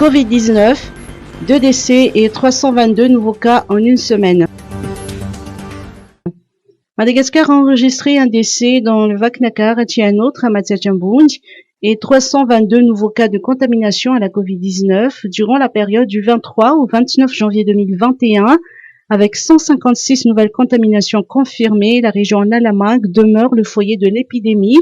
Covid-19, 2 décès et 322 nouveaux cas en une semaine. Madagascar a enregistré un décès dans le Vaknakar et un autre à Matsiachambund et 322 nouveaux cas de contamination à la Covid-19 durant la période du 23 au 29 janvier 2021. Avec 156 nouvelles contaminations confirmées, la région Nalamak demeure le foyer de l'épidémie.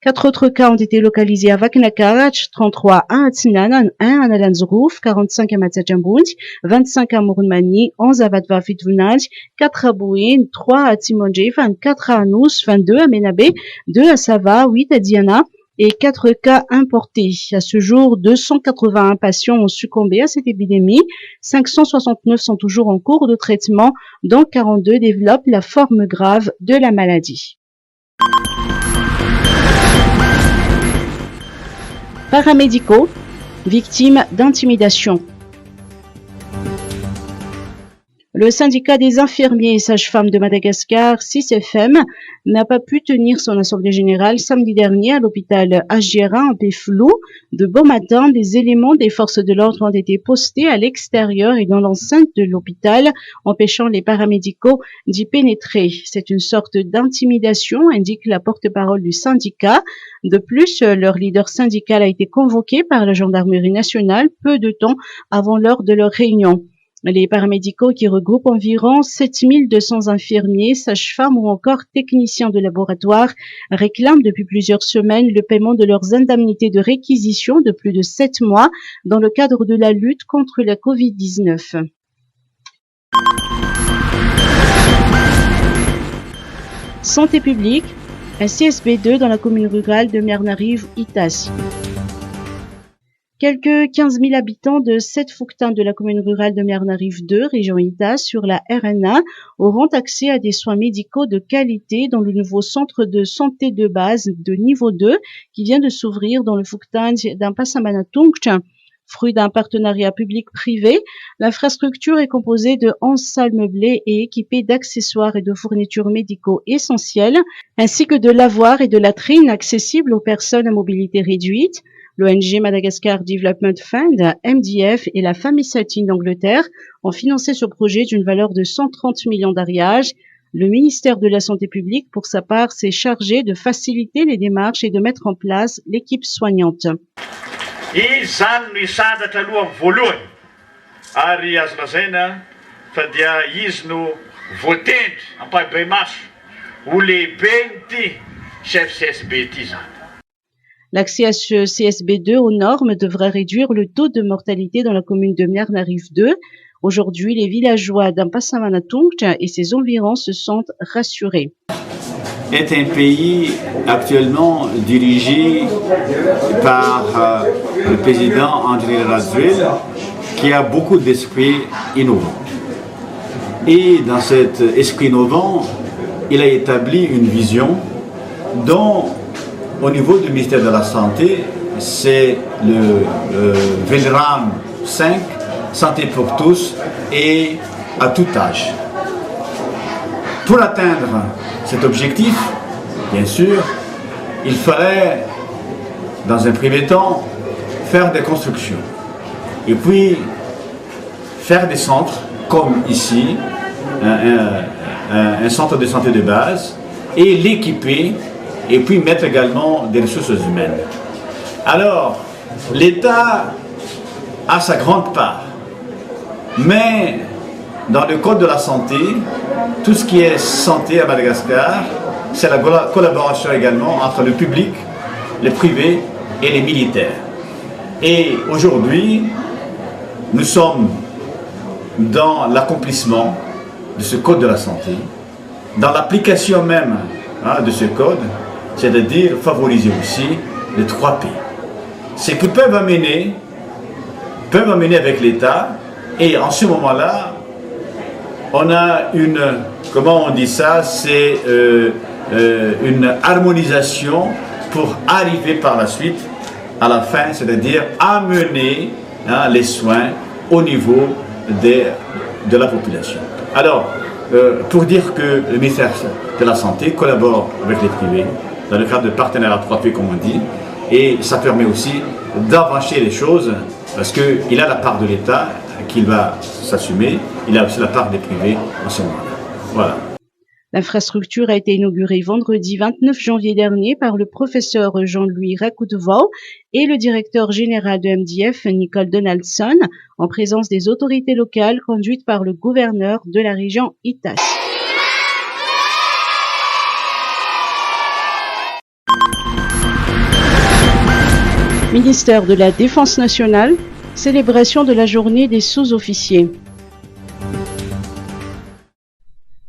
4 autres cas ont été localisés à Vaknakarach, 33 à Atsinan, 1 à Nalanzrouf, 45 à Matsiachambund, 25 à Mourmani, 11 à Vatvafitvounaj, 4 à Bouin, 3 à Timonje, 24 à Anous, 22 à Menabe, 2 à Sava, 8 à Diana et 4 cas importés. À ce jour, 281 patients ont succombé à cette épidémie, 569 sont toujours en cours de traitement, dont 42 développent la forme grave de la maladie. Paramédicaux, victimes d'intimidation. Le syndicat des infirmiers et sages-femmes de Madagascar, 6FM, n'a pas pu tenir son assemblée générale samedi dernier à l'hôpital Agiera en Péflou. De bon matin, des éléments des forces de l'ordre ont été postés à l'extérieur et dans l'enceinte de l'hôpital, empêchant les paramédicaux d'y pénétrer. C'est une sorte d'intimidation, indique la porte-parole du syndicat. De plus, leur leader syndical a été convoqué par la gendarmerie nationale peu de temps avant l'heure de leur réunion. Les paramédicaux, qui regroupent environ 7200 infirmiers, sages-femmes ou encore techniciens de laboratoire, réclament depuis plusieurs semaines le paiement de leurs indemnités de réquisition de plus de 7 mois dans le cadre de la lutte contre la Covid-19. Santé publique, un CSB2 dans la commune rurale de Mernariv-Itas. Quelques 15 000 habitants de 7 Fouctins de la commune rurale de Mernariv 2, région Itas, sur la RNA, auront accès à des soins médicaux de qualité dans le nouveau centre de santé de base de niveau 2 qui vient de s'ouvrir dans le Fouctin d'un Passamanatung. Fruit d'un partenariat public-privé, l'infrastructure est composée de 11 salles meublées et équipées d'accessoires et de fournitures médicaux essentielles, ainsi que de lavoirs et de latrines accessibles aux personnes à mobilité réduite. L'ONG Madagascar Development Fund, MDF et la famille Satin d'Angleterre ont financé ce projet d'une valeur de 130 millions d'ariages. Le ministère de la Santé publique, pour sa part, s'est chargé de faciliter les démarches et de mettre en place l'équipe soignante. L'accès à ce CSB2 aux normes devrait réduire le taux de mortalité dans la commune de Mernariv 2. Aujourd'hui, les villageois d'Ampassamanatung et ses environs se sentent rassurés. Est un pays actuellement dirigé par le président André Radziwiłł qui a beaucoup d'esprit innovant. Et dans cet esprit innovant, il a établi une vision dont au niveau du ministère de la Santé, c'est le VELRAM 5, Santé pour tous et à tout âge. Pour atteindre cet objectif, bien sûr, il fallait, dans un premier temps, faire des constructions. Et puis, faire des centres, comme ici, un centre de santé de base, et l'équiper, et puis mettre également des ressources humaines. Alors, l'État a sa grande part, mais dans le code de la santé, tout ce qui est santé à Madagascar, c'est la collaboration également entre le public, le privé et les militaires. Et aujourd'hui, nous sommes dans l'accomplissement de ce code de la santé, dans l'application même de ce code, c'est-à-dire favoriser aussi les 3 P. Ce qu'ils peuvent amener avec l'État, et en ce moment-là, on a une, comment on dit ça, c'est une harmonisation pour arriver par la suite à la fin, c'est-à-dire amener les soins au niveau de la population. Alors, pour dire que le ministère de la Santé collabore avec les privés, dans le cadre de partenariat 3P comme on dit, et ça permet aussi d'avancer les choses Parce qu'il a la part de l'État qu'il va s'assumer, il a aussi la part des privés en ce moment-là. Voilà. L'infrastructure a été inaugurée vendredi 29 janvier dernier par le professeur Jean-Louis Rakoudvaux et le directeur général de MDF, Nicole Donaldson, en présence des autorités locales conduites par le gouverneur de la région Itas. Ministère de la Défense nationale, célébration de la journée des sous-officiers.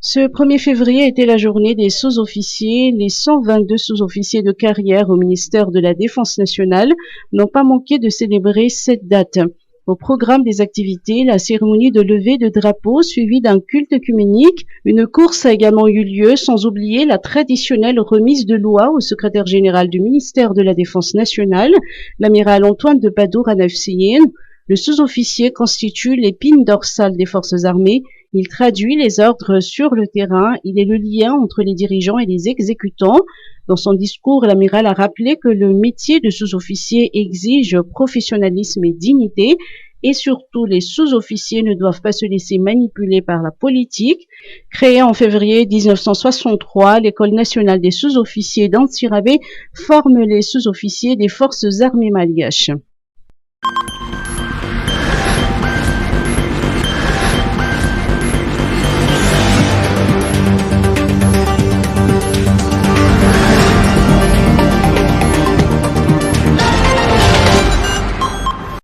Ce 1er février était la journée des sous-officiers. Les 122 sous-officiers de carrière au ministère de la Défense nationale n'ont pas manqué de célébrer cette date. Au programme des activités, la cérémonie de levée de drapeau suivie d'un culte œcuménique. Une course a également eu lieu, sans oublier la traditionnelle remise de loi au secrétaire général du ministère de la Défense nationale, l'amiral Antoine de Padour-Anafsiyén. Le sous-officier constitue l'épine dorsale des forces armées. Il traduit les ordres sur le terrain. Il est le lien entre les dirigeants et les exécutants. Dans son discours, l'amiral a rappelé que le métier de sous-officier exige professionnalisme et dignité. Et surtout, les sous-officiers ne doivent pas se laisser manipuler par la politique. Créée en février 1963, l'École nationale des sous-officiers d'Antsirabe forme les sous-officiers des forces armées malgaches.